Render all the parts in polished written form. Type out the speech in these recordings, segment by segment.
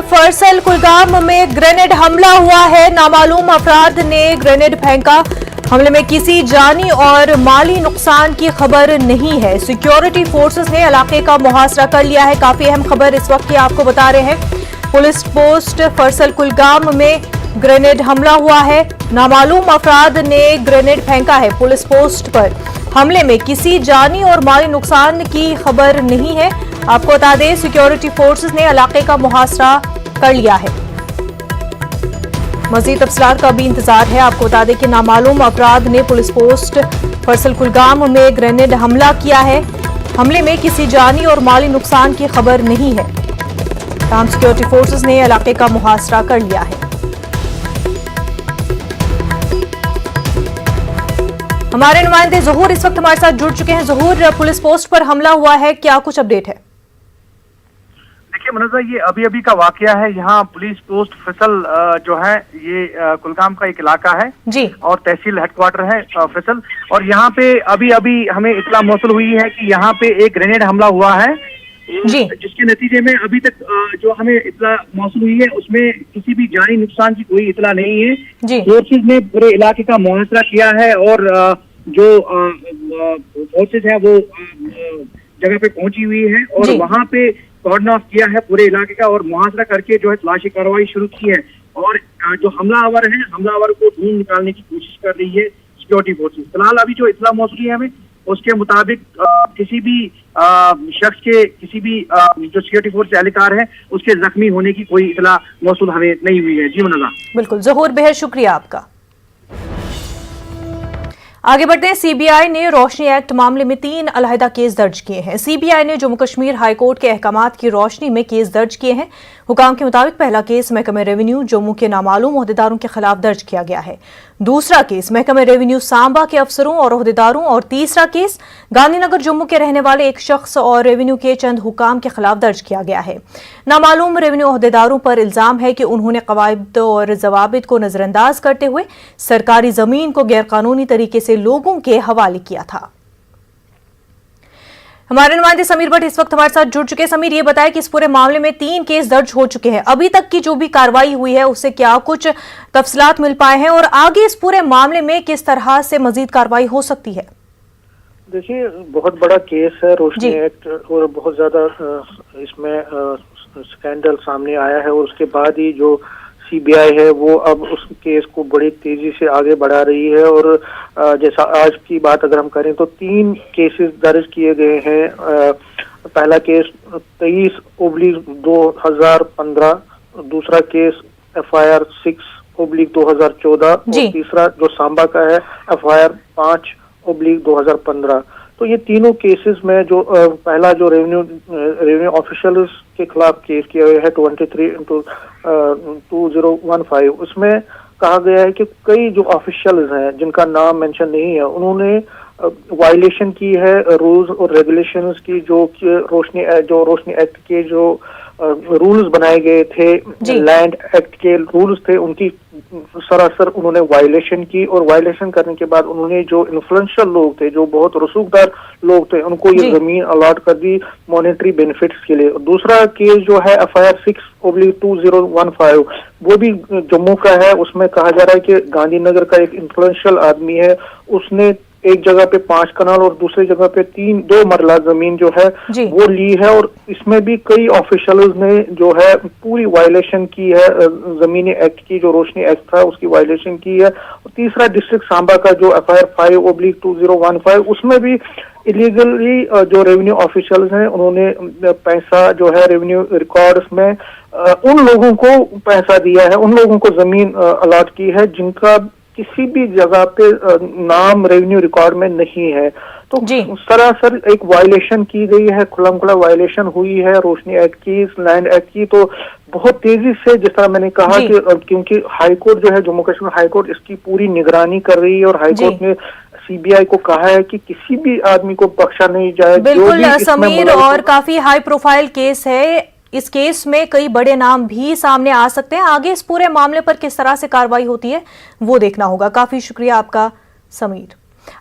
फरसल कुलगाम में ग्रेनेड हमला हुआ है। नामालूम अफराद ने ग्रेनेड फेंका। हमले में किसी जानी और माली नुकसान की खबर नहीं है। सिक्योरिटी फोर्सेस ने इलाके का मुहासरा कर लिया है। काफी अहम खबर इस वक्त की आपको बता रहे हैं। पुलिस पोस्ट फरसल कुलगाम में ग्रेनेड हमला हुआ है। नामालूम अफराद ने ग्रेनेड फेंका है। पुलिस पोस्ट पर हमले में किसी जानी और माली नुकसान की खबर नहीं है। आपको बता दें, सिक्योरिटी फोर्सेस ने इलाके का मुहासरा कर लिया है। मजीद तफसीलात का भी इंतजार है। आपको बता दें कि नामालूम अफराद ने पुलिस पोस्ट फरसल कुलगाम में ग्रेनेड हमला किया है। हमले में किसी जानी और माली नुकसान की खबर नहीं है। तमाम सिक्योरिटी फोर्सेस ने इलाके का मुहासरा कर लिया है। हमारे नुमाइंदे ज़हूर इस वक्त हमारे साथ जुड़ चुके हैं। ज़हूर, पुलिस पोस्ट पर हमला हुआ है, क्या कुछ अपडेट है? देखिए मुनज़्ज़ा, ये अभी का वाकया है। यहाँ पुलिस पोस्ट फरसल जो है ये कुलगाम का एक इलाका है जी, और तहसील हेडक्वार्टर है फरसल। और यहाँ पे अभी हमें इत्तला मौसूल हुई है कि यहाँ पे एक ग्रेनेड हमला हुआ है जी, जिसके नतीजे में अभी तक जो हमें इत्तला मौसूल हुई है उसमें किसी भी जानी नुकसान की कोई इत्तला नहीं है जी। फोर्सेज ने पूरे इलाके का मुहासरा किया है और जो फोर्सेज है वो जगह पे पहुंची हुई है और वहाँ पे कॉर्डन ऑफ किया है पूरे इलाके का और मुहासरा करके जो है तलाशी कार्रवाई शुरू की है। और जो हमलावर है, हमलावर को ढूंढ निकालने की कोशिश कर रही है सिक्योरिटी फोर्सेज। फिलहाल अभी जो इत्तला मौसूल है हमें, उसके मुताबिक किसी भी शख्स के, किसी भी जो सिक्योरिटी फोर्स एहलकार है उसके जख्मी होने की कोई इत्तला मौसूल हमें नहीं हुई है। जी मुनज़्ज़ा। बिल्कुल ज़हूर, बेहद शुक्रिया आपका। आगे बढ़ते हैं। सीबीआई ने रोशनी एक्ट मामले में 3 अलहदा केस दर्ज किए हैं। सीबीआई ने जम्मू कश्मीर हाईकोर्ट के अहकामात की रोशनी में केस दर्ज किए हैं। हुकाम के मुताबिक पहला केस महकमे रेवेन्यू जम्मू के नामालूम ओहदेदारों के खिलाफ दर्ज किया गया है। दूसरा केस महकमे रेवेन्यू सांबा के अफसरों और ओहदेदारों और तीसरा केस गांधीनगर जम्मू के रहने वाले एक शख्स और रेवेन्यू के चंद हुकाम के खिलाफ दर्ज किया गया है। नामालूम रेवेन्यू ओहदेदारों पर इल्जाम है कि उन्होंने कवायद और जवाबित को नजरअंदाज करते हुए सरकारी जमीन को गैरकानूनी तरीके से लोगों के हवाले किया था। हमारे नुमाइंदे समीर भट्ट इस वक्त हमारे साथ जुड़ चुके हैं। समीर, ये बताया कि इस पूरे मामले में 3 केस दर्ज हो चुके हैं। अभी तक की जो भी कार्रवाई हुई है उससे क्या कुछ तफसीलात मिल पाए हैं और आगे इस पूरे मामले में किस तरह से मजीद कार्रवाई हो सकती है? देखिए, बहुत बड़ा केस है रोशनी एक्ट और बहुत ज्यादा इसमें स्कैंडल सामने आया है और उसके बाद ही जो सीबीआई है वो अब उस केस को बड़ी तेजी से आगे बढ़ा रही है। और जैसा आज की बात अगर हम करें तो 3 केसेस दर्ज किए गए हैं। पहला केस 23/2015, दूसरा केस FIR 6/2014 और तीसरा जो सांबा का है FIR 5/2015। तो ये तीनों केसेस में जो पहला जो रेवेन्यू ऑफिशियल्स के खिलाफ केस किया गया है 23/2015, उसमें कहा गया है कि कई जो ऑफिशियल्स हैं जिनका नाम मेंशन नहीं है, उन्होंने वायलेशन की है रूल्स और रेगुलेशंस की, जो रोशनी एक्ट के जो रूल्स बनाए गए थे, लैंड एक्ट के रूल्स थे, उनकी सरासर उन्होंने वायलेशन की। और वायलेशन करने के बाद उन्होंने जो इन्फ्लुएंशियल लोग थे, जो बहुत रसूखदार लोग थे, उनको ये जमीन अलॉट कर दी मॉनेटरी बेनिफिट्स के लिए। दूसरा केस जो है FIR 6/2015, वो भी जम्मू का है। उसमें कहा जा रहा है कि गांधीनगर का एक इन्फ्लुएंशियल आदमी है, उसने एक जगह पे 5 कनाल और दूसरी जगह पे 2 मरला जमीन जो है वो ली है। और इसमें भी कई ऑफिशियल्स ने जो है पूरी वायलेशन की है जमीनी एक्ट की, जो रोशनी एक्ट था उसकी वायलेशन की है। और तीसरा डिस्ट्रिक्ट सांबा का जो FIR 5/2015, उसमें भी इलीगली जो रेवेन्यू ऑफिशियल्स हैं उन्होंने पैसा जो है रेवेन्यू रिकॉर्ड्स में उन लोगों को पैसा दिया है, उन लोगों को जमीन अलॉट की है जिनका किसी भी जगह पे नाम रेवेन्यू रिकॉर्ड में नहीं है। तो सरासर एक वायलेशन की गई है, खुला वायलेशन हुई है रोशनी एक्ट की, लैंड एक्ट की। तो बहुत तेजी से, जिस तरह मैंने कहा कि क्योंकि हाईकोर्ट जो है जम्मू कश्मीर हाईकोर्ट इसकी पूरी निगरानी कर रही है और हाईकोर्ट ने सीबीआई को कहा है कि किसी भी आदमी को बख्शा नहीं जाए। बिल्कुल समीर, और काफी हाई प्रोफाइल केस है। इस केस में कई बड़े नाम भी सामने आ सकते हैं। आगे इस पूरे मामले पर किस तरह से कार्रवाई होती है वो देखना होगा। काफी शुक्रिया आपका समीर।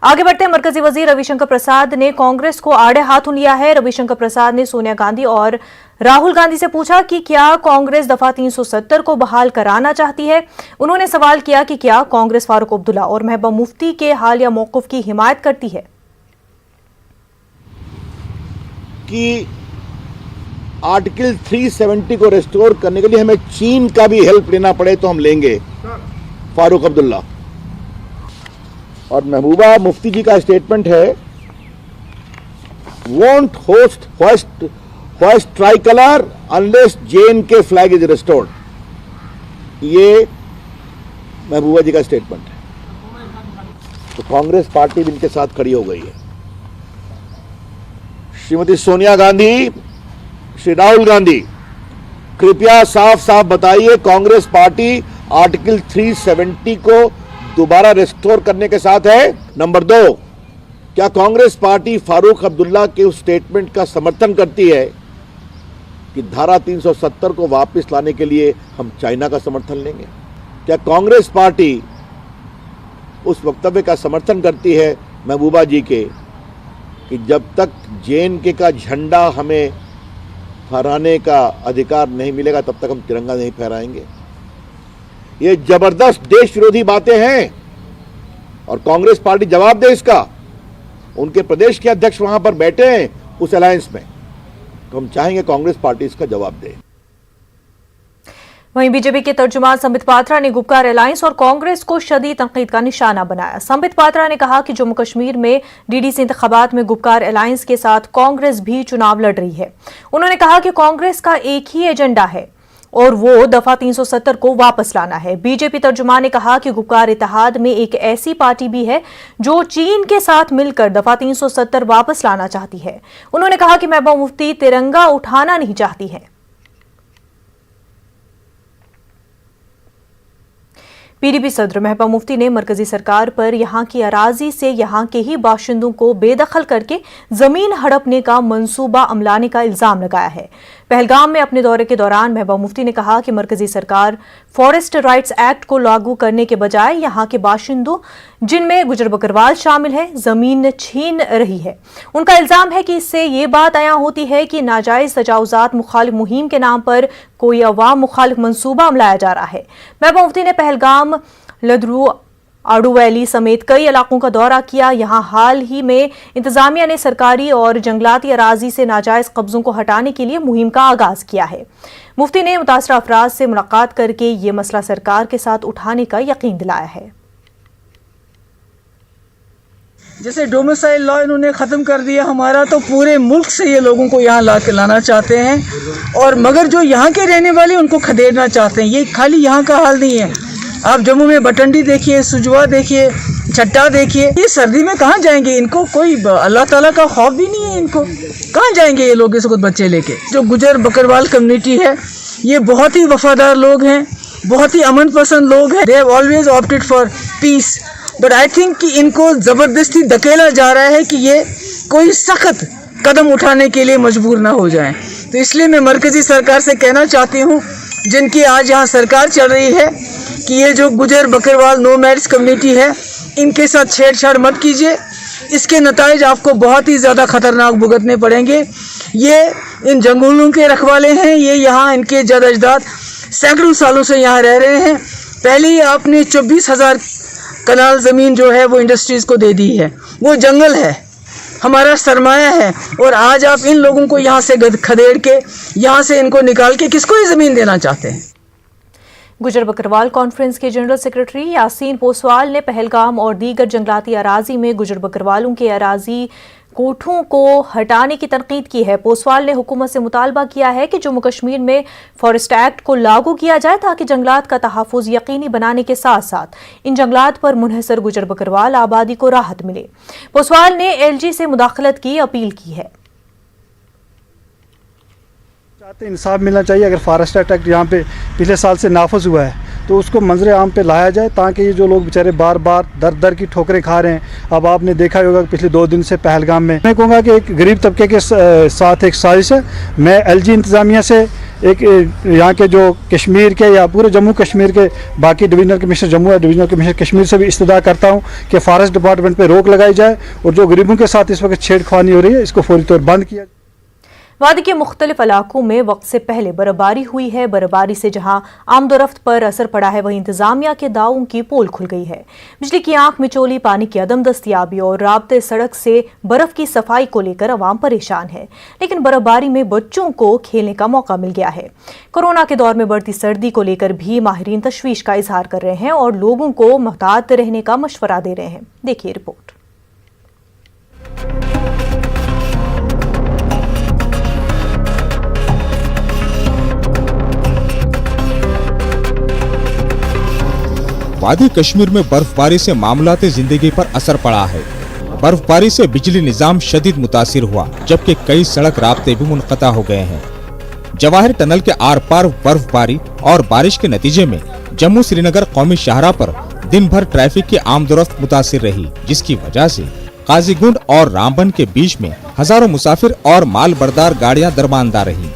आगे बढ़ते हैं, मरकजी वजीर रविशंकर प्रसाद ने कांग्रेस को आड़े हाथों लिया है। रविशंकर प्रसाद ने सोनिया गांधी और राहुल गांधी से पूछा कि क्या कांग्रेस दफा 370 को बहाल कराना चाहती है। उन्होंने सवाल किया कि क्या कांग्रेस फारूक अब्दुल्ला और महबूबा मुफ्ती के हालिया मौक़िफ़ की हिमायत करती है। कि आर्टिकल 370 को रेस्टोर करने के लिए हमें चीन का भी हेल्प लेना पड़े तो हम लेंगे। फारूक अब्दुल्ला और महबूबा मुफ्ती जी का स्टेटमेंट है, won't host host try colour unless JNK flag is restored. ये महबूबा जी का स्टेटमेंट है। तो कांग्रेस पार्टी भी इनके साथ खड़ी हो गई है। श्रीमती सोनिया गांधी, श्री राहुल गांधी, कृपया साफ साफ बताइए, कांग्रेस पार्टी आर्टिकल 370 को दोबारा रेस्टोर करने के साथ है। नंबर 2, क्या कांग्रेस पार्टी फारूक अब्दुल्ला के उस स्टेटमेंट का समर्थन करती है कि धारा 370 को वापस लाने के लिए हम चाइना का समर्थन लेंगे? क्या कांग्रेस पार्टी उस वक्तव्य का समर्थन करती है महबूबा जी के कि जब तक JNK का झंडा हमें फहराने का अधिकार नहीं मिलेगा तब तक हम तिरंगा नहीं फहराएंगे? ये जबरदस्त देश विरोधी बातें हैं और कांग्रेस पार्टी जवाब दे इसका। उनके प्रदेश के अध्यक्ष वहां पर बैठे हैं उस अलायंस में, तो हम चाहेंगे कांग्रेस पार्टी इसका जवाब दे। वहीं बीजेपी के तर्जुमान संबित पात्रा ने गुपकार अलायंस और कांग्रेस को शदीद तनकीद का निशाना बनाया। संबित पात्रा ने कहा कि जम्मू कश्मीर में DDC इंतखाबात में गुपकार अलायंस के साथ कांग्रेस भी चुनाव लड़ रही है। उन्होंने कहा कि कांग्रेस का एक ही एजेंडा है और वो दफा 370 को वापस लाना है। बीजेपी तर्जुमान ने कहा कि गुपकार इत्तेहाद में एक ऐसी पार्टी भी है जो चीन के साथ मिलकर दफा 370 वापस लाना चाहती है। उन्होंने कहा कि महबूबा मुफ्ती तिरंगा उठाना नहीं चाहती है। PDP सदर महबूबा मुफ्ती ने मरकजी सरकार पर यहां की अराजी से यहां के ही बाशिंदों को बेदखल करके जमीन हड़पने का मंसूबा अमलाने का इल्जाम लगाया है। पहलगाम में अपने दौरे के दौरान महबूबा मुफ्ती ने कहा कि मरकजी सरकार फॉरेस्ट राइट्स एक्ट को लागू करने के बजाय यहां के बाशिंदों, जिनमें गुजर बकरवाल शामिल है, जमीन छीन रही है। उनका इल्जाम है कि इससे ये बात आया होती है कि नाजायज तजावुजात मुखालिफ मुहिम के नाम पर कोई अवाम मुखालिफ मंसूबा अमलाया जा रहा है। महबूबा मुफ्ती ने पहलगाम, लदरू, आड़ू वैली समेत कई इलाकों का दौरा किया। यहां हाल ही में इंतजामिया ने सरकारी और जंगलाती अराजी से नाजायज कब्जों को हटाने के लिए मुहिम का आगाज किया है। मुफ्ती ने मुतासरा अफराद से मुलाकात करके ये मसला सरकार के साथ उठाने का यकीन दिलाया है। जैसे डोमिसाइल लॉ इन्होंने ख़त्म कर दिया हमारा, तो पूरे मुल्क से ये लोगों को यहाँ लाना चाहते हैं, और मगर जो यहाँ के रहने वाले उनको खदेड़ना चाहते हैं। ये खाली यहाँ का हाल नहीं है, आप जम्मू में बटंडी देखिए, सुजवा देखिए, छट्टा देखिए। ये सर्दी में कहाँ जाएंगे? इनको कोई अल्लाह ताला का खौफ भी नहीं है। इनको कहाँ जाएंगे ये लोग इस वक्त बच्चे लेके? जो गुजर बकरवाल कम्युनिटी है, ये बहुत ही वफादार लोग हैं, बहुत ही अमन पसंद लोग हैं। They have always opted for piece, but I think कि इनको ज़बरदस्ती धकेला जा रहा है कि ये कोई सख्त कदम उठाने के लिए मजबूर ना हो जाएं। तो इसलिए मैं मरकज़ी सरकार से कहना चाहती हूँ, जिनकी आज यहाँ सरकार चल रही है, कि ये जो गुजर बकरवाल नोमैड्स कम्युनिटी है, इनके साथ छेड़छाड़ मत कीजिए। इसके नताइज आपको बहुत ही ज़्यादा ख़तरनाक भुगतने पड़ेंगे। ये इन जंगलों के रखवाले हैं, ये यहाँ इनके जद अजदाद सैकड़ों सालों से यहाँ रह रहे हैं। पहले ही आपने 24,000 कनाल ज़मीन जो है वो इंडस्ट्रीज़ को दे दी है। वो जंगल है, हमारा सरमाया है, और आज आप इन लोगों को यहाँ से खदेड़ के, यहाँ से इनको निकाल के किसको ये ज़मीन देना चाहते हैं? गुजर बकरवाल कॉन्फ्रेंस के जनरल सेक्रेटरी यासीन पोसवाल ने पहलगाम और दीगर जंगलाती अराजी में गुजर बकरवालों के अराजी कोठों को हटाने की तनकीद की है। पोसवाल ने हुकूमत से मुतालबा किया है कि जम्मू कश्मीर में फॉरेस्ट एक्ट को लागू किया जाए ताकि जंगलात का तहफ़्फ़ुज़ यकीनी बनाने के साथ साथ इन जंगलात पर मुनहसर गुजर बकरवाल आबादी को राहत मिले। पोसवाल ने LG से मुदाखलत की अपील की है। चाहते इंसाफ मिलना चाहिए। अगर फॉरेस्ट एक्ट यहाँ पे पिछले साल से नाफज हुआ है तो उसको मंजर आम पे लाया जाए, ताकि ये जो लोग बेचारे बार बार दर दर की ठोकरें खा रहे हैं। अब आपने देखा होगा कि पिछले 2 दिन से पहलगाम में, मैं कहूँगा कि एक गरीब तबके के साथ एक साजिश है। मैं LG इंतज़ामिया से एक यहाँ के जो कश्मीर के या पूरे जम्मू कश्मीर के बाकी डिविजनल कमिश्नर जम्मू या डिविजनल कमिश्नर कश्मीर से भी इस्तदा करता हूँ कि फॉरेस्ट डिपार्टमेंट पे रोक लगाई जाए और जो गरीबों के साथ इस वक्त छेड़खानी हो रही है इसको फौरी तौर बंद किया जाए। वादी के मुख्तलिफ इलाकों में वक्त से पहले बर्फबारी हुई है। बर्फबारी से जहां आमदोरफ्त पर असर पड़ा है, वहीं इंतजामिया के दावों की पोल खुल गई है। बिजली की आंख मिचोली, पानी की अदम दस्तियाबी और राब्ते सड़क से बर्फ की सफाई को लेकर अवाम परेशान है। लेकिन बर्फबारी में बच्चों को खेलने का मौका मिल गया है। कोरोना के दौर में बढ़ती सर्दी को लेकर भी माहिरीन तशवीश का इजहार कर रहे हैं और लोगों को मुहतात रहने का मशवरा दे रहे हैं। देखिए रिपोर्ट। वादी कश्मीर में बर्फबारी से मामलाते जिंदगी पर असर पड़ा है। बर्फबारी से बिजली निजाम शदीद मुतासिर हुआ, जबकि कई सड़क राब्ते भी मुनक़ता हो गए हैं। जवाहर टनल के आर पार बर्फबारी और बारिश के नतीजे में जम्मू श्रीनगर कौमी शाहरा पर दिन भर ट्रैफिक की आमदोरफ्त मुतासिर रही, जिसकी वजह से काजीगुंड और रामबन के बीच में हजारों मुसाफिर और माल बरदार गाड़ियां दरमानदा रही।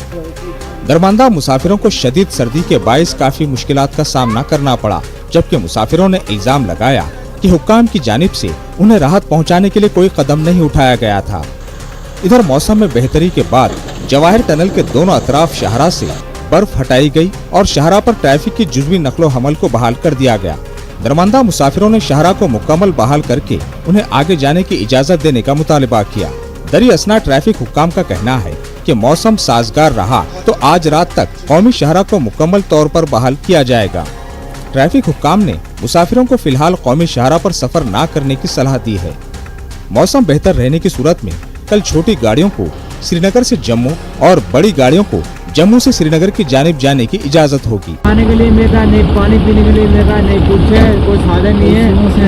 दरमानदा मुसाफिरों को शदीद सर्दी के बाइस काफी मुश्किलात का सामना करना पड़ा, जबकि मुसाफिरों ने इल्जाम लगाया कि हुक्काम की जानिब से उन्हें राहत पहुंचाने के लिए कोई कदम नहीं उठाया गया था। इधर मौसम में बेहतरी के बाद जवाहर टनल के दोनों अतराफ शाहरा से बर्फ हटाई गई और शाहरा पर ट्रैफिक की जुज़वी नकलो हमल को बहाल कर दिया गया। दरमानदा मुसाफिरों ने शाहरा को मुकम्मल बहाल करके उन्हें आगे जाने की इजाजत देने का मुतालबा किया। दरी असना ट्रैफिक हुक्काम का कहना है कि मौसम साजगार रहा तो आज रात तक कौमी शाहरा को मुकम्मल तौर पर बहाल किया जाएगा। ट्रैफिक हुक्काम ने मुसाफिरों को फिलहाल कौमी शाहरा पर सफर न करने की सलाह दी है। मौसम बेहतर रहने की सूरत में कल छोटी गाड़ियों को श्रीनगर से जम्मू और बड़ी गाड़ियों को जम्मू से श्रीनगर की जानिब जाने की इजाजत होगी। खाने के लिए मेरा नहीं, पानी पीने के लिए मेरा नहीं, कुछ है कोई साधन नहीं है,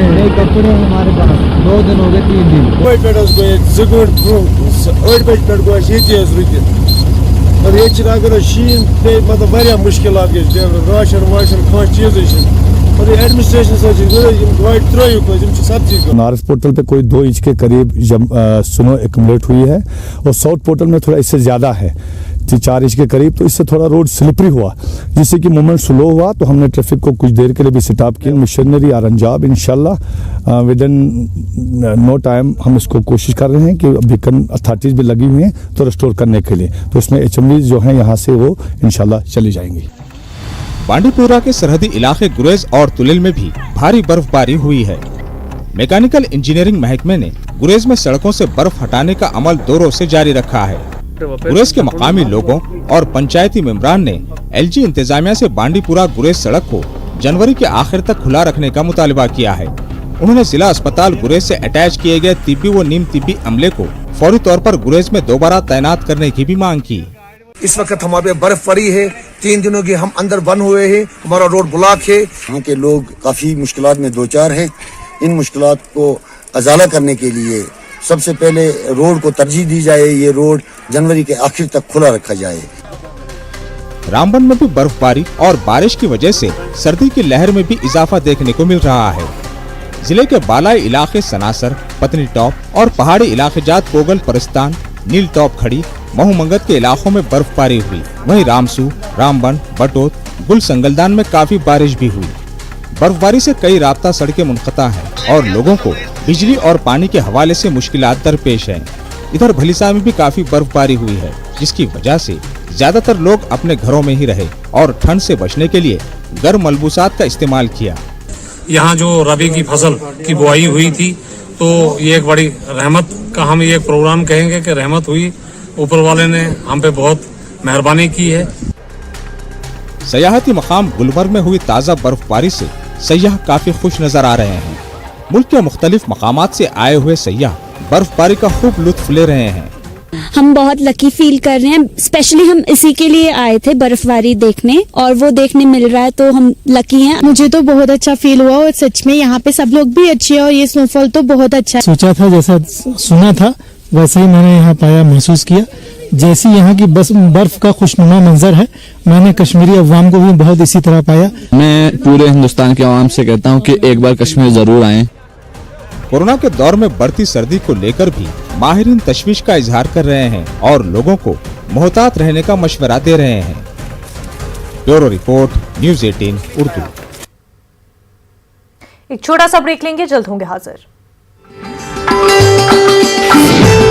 नहीं कपड़े हमारे पास। 2 दिन हो गए 3 दिन अगर शीन पे मतलब वारिया मुश्किलात गए राशन वाशन खान चीज नॉर्थ पोर्टल पे कोई 2 इंच के करीब स्नो एक्यूमुलेट हुई है और साउथ पोर्टल में थोड़ा इससे ज्यादा है 4 इंच के करीब। तो इससे थोड़ा रोड स्लिपरी हुआ, जिससे कि मूवमेंट स्लो हुआ। तो हमने ट्रैफिक को कुछ देर के लिए भी स्टॉप किया। मिशनरी आर अंजाब इंशाल्लाह विद इन नो टाइम हम इसको कोशिश कर रहे हैं कि बीकन अथॉरिटीज भी लगी हुई हैं तो रिस्टोर करने के लिए। तो इसमें HMVs जो हैं यहाँ से वो इंशाल्लाह चली जाएंगी। बांडीपुरा के सरहदी इलाके गुरेज और तुलिल में भी भारी बर्फबारी हुई है। मैकेनिकल इंजीनियरिंग महकमे ने गुरेज में सड़कों से बर्फ हटाने का अमल जोरों से जारी रखा है। गुरेज के मकामी लोगों और पंचायती मेंबरान ने LG इंतजामिया से बांडीपुरा गुरेज सड़क को जनवरी के आखिर तक खुला रखने का मुतालबा किया है। उन्होंने जिला अस्पताल गुरेज से अटैच किए गए तिब्बी व नीम तिब्बी अमले को फौरी तौर पर गुरेज में दोबारा तैनात करने की भी मांग की। इस वक्त हमारे बर्फ पड़ी है, 3 दिनों के हम अंदर बंद हुए हैं, हमारा रोड ब्लॉक है। यहाँ के लोग काफी मुश्किलात में 2-4 हैं। इन मुश्किलात को अजाला करने के लिए सबसे पहले रोड को तरजीह दी जाए। ये रोड जनवरी के आखिर तक खुला रखा जाए। रामबन में भी बर्फबारी और बारिश की वजह से सर्दी की लहर में भी इजाफा देखने को मिल रहा है। जिले के बालाई इलाके सनासर, पत्नी टॉप और पहाड़ी इलाके जात पोगल परिस्तान, नील टॉप खड़ी, महू मंगत के इलाकों में बर्फबारी हुई। वहीं रामसू, रामबन, बटोत, गुल संगलदान में काफी बारिश भी हुई। बर्फबारी से कई राब्ता सड़कें मुनक़ता हैं और लोगों को बिजली और पानी के हवाले से मुश्किलात दरपेश हैं। इधर भलीसा में भी काफी बर्फबारी हुई है, जिसकी वजह से ज्यादातर लोग अपने घरों में ही रहे और ठंड से बचने के लिए गर्म मलबूसात का इस्तेमाल किया। यहाँ जो रबी की फसल की बुआई हुई थी, तो ये एक बड़ी रहमत का हम ये प्रोग्राम कहेंगे कि रहमत हुई। ऊपर वाले ने हम पे बहुत मेहरबानी की है। सयाहती मकाम गुलमर्ग में हुई ताज़ा बर्फबारी से सयाह काफी खुश नजर आ रहे हैं। मुल्क के मुख्तलिफ मकामात से आए हुए सयाह बर्फबारी का खूब लुत्फ ले रहे हैं। हम बहुत लकी फील कर रहे हैं। स्पेशली हम इसी के लिए आए थे बर्फबारी देखने, और वो देखने मिल रहा है तो हम लकी हैं। मुझे तो बहुत अच्छा फील हुआ और सच में यहाँ पे सब लोग भी अच्छे हैं और ये स्नोफॉल तो बहुत अच्छा है। सोचा था, जैसा सुना था वैसे ही मैंने यहाँ पाया, महसूस किया। जैसी यहाँ की बस बर्फ का खुशनुमा मंजर है, मैंने कश्मीरी अवाम को भी बहुत इसी तरह पाया। मैं पूरे हिंदुस्तान के अवाम से कहता हूँ कि एक बार कश्मीर जरूर आएं। कोरोना के दौर में बढ़ती सर्दी को लेकर भी माहिरीन तशवीश का इजहार कर रहे हैं और लोगों को मोहतात रहने का मशवरा दे रहे हैं। Bureau report, news 18 Urdu. एक छोटा सा ब्रेक लेंगे, जल्द होंगे हाजिर।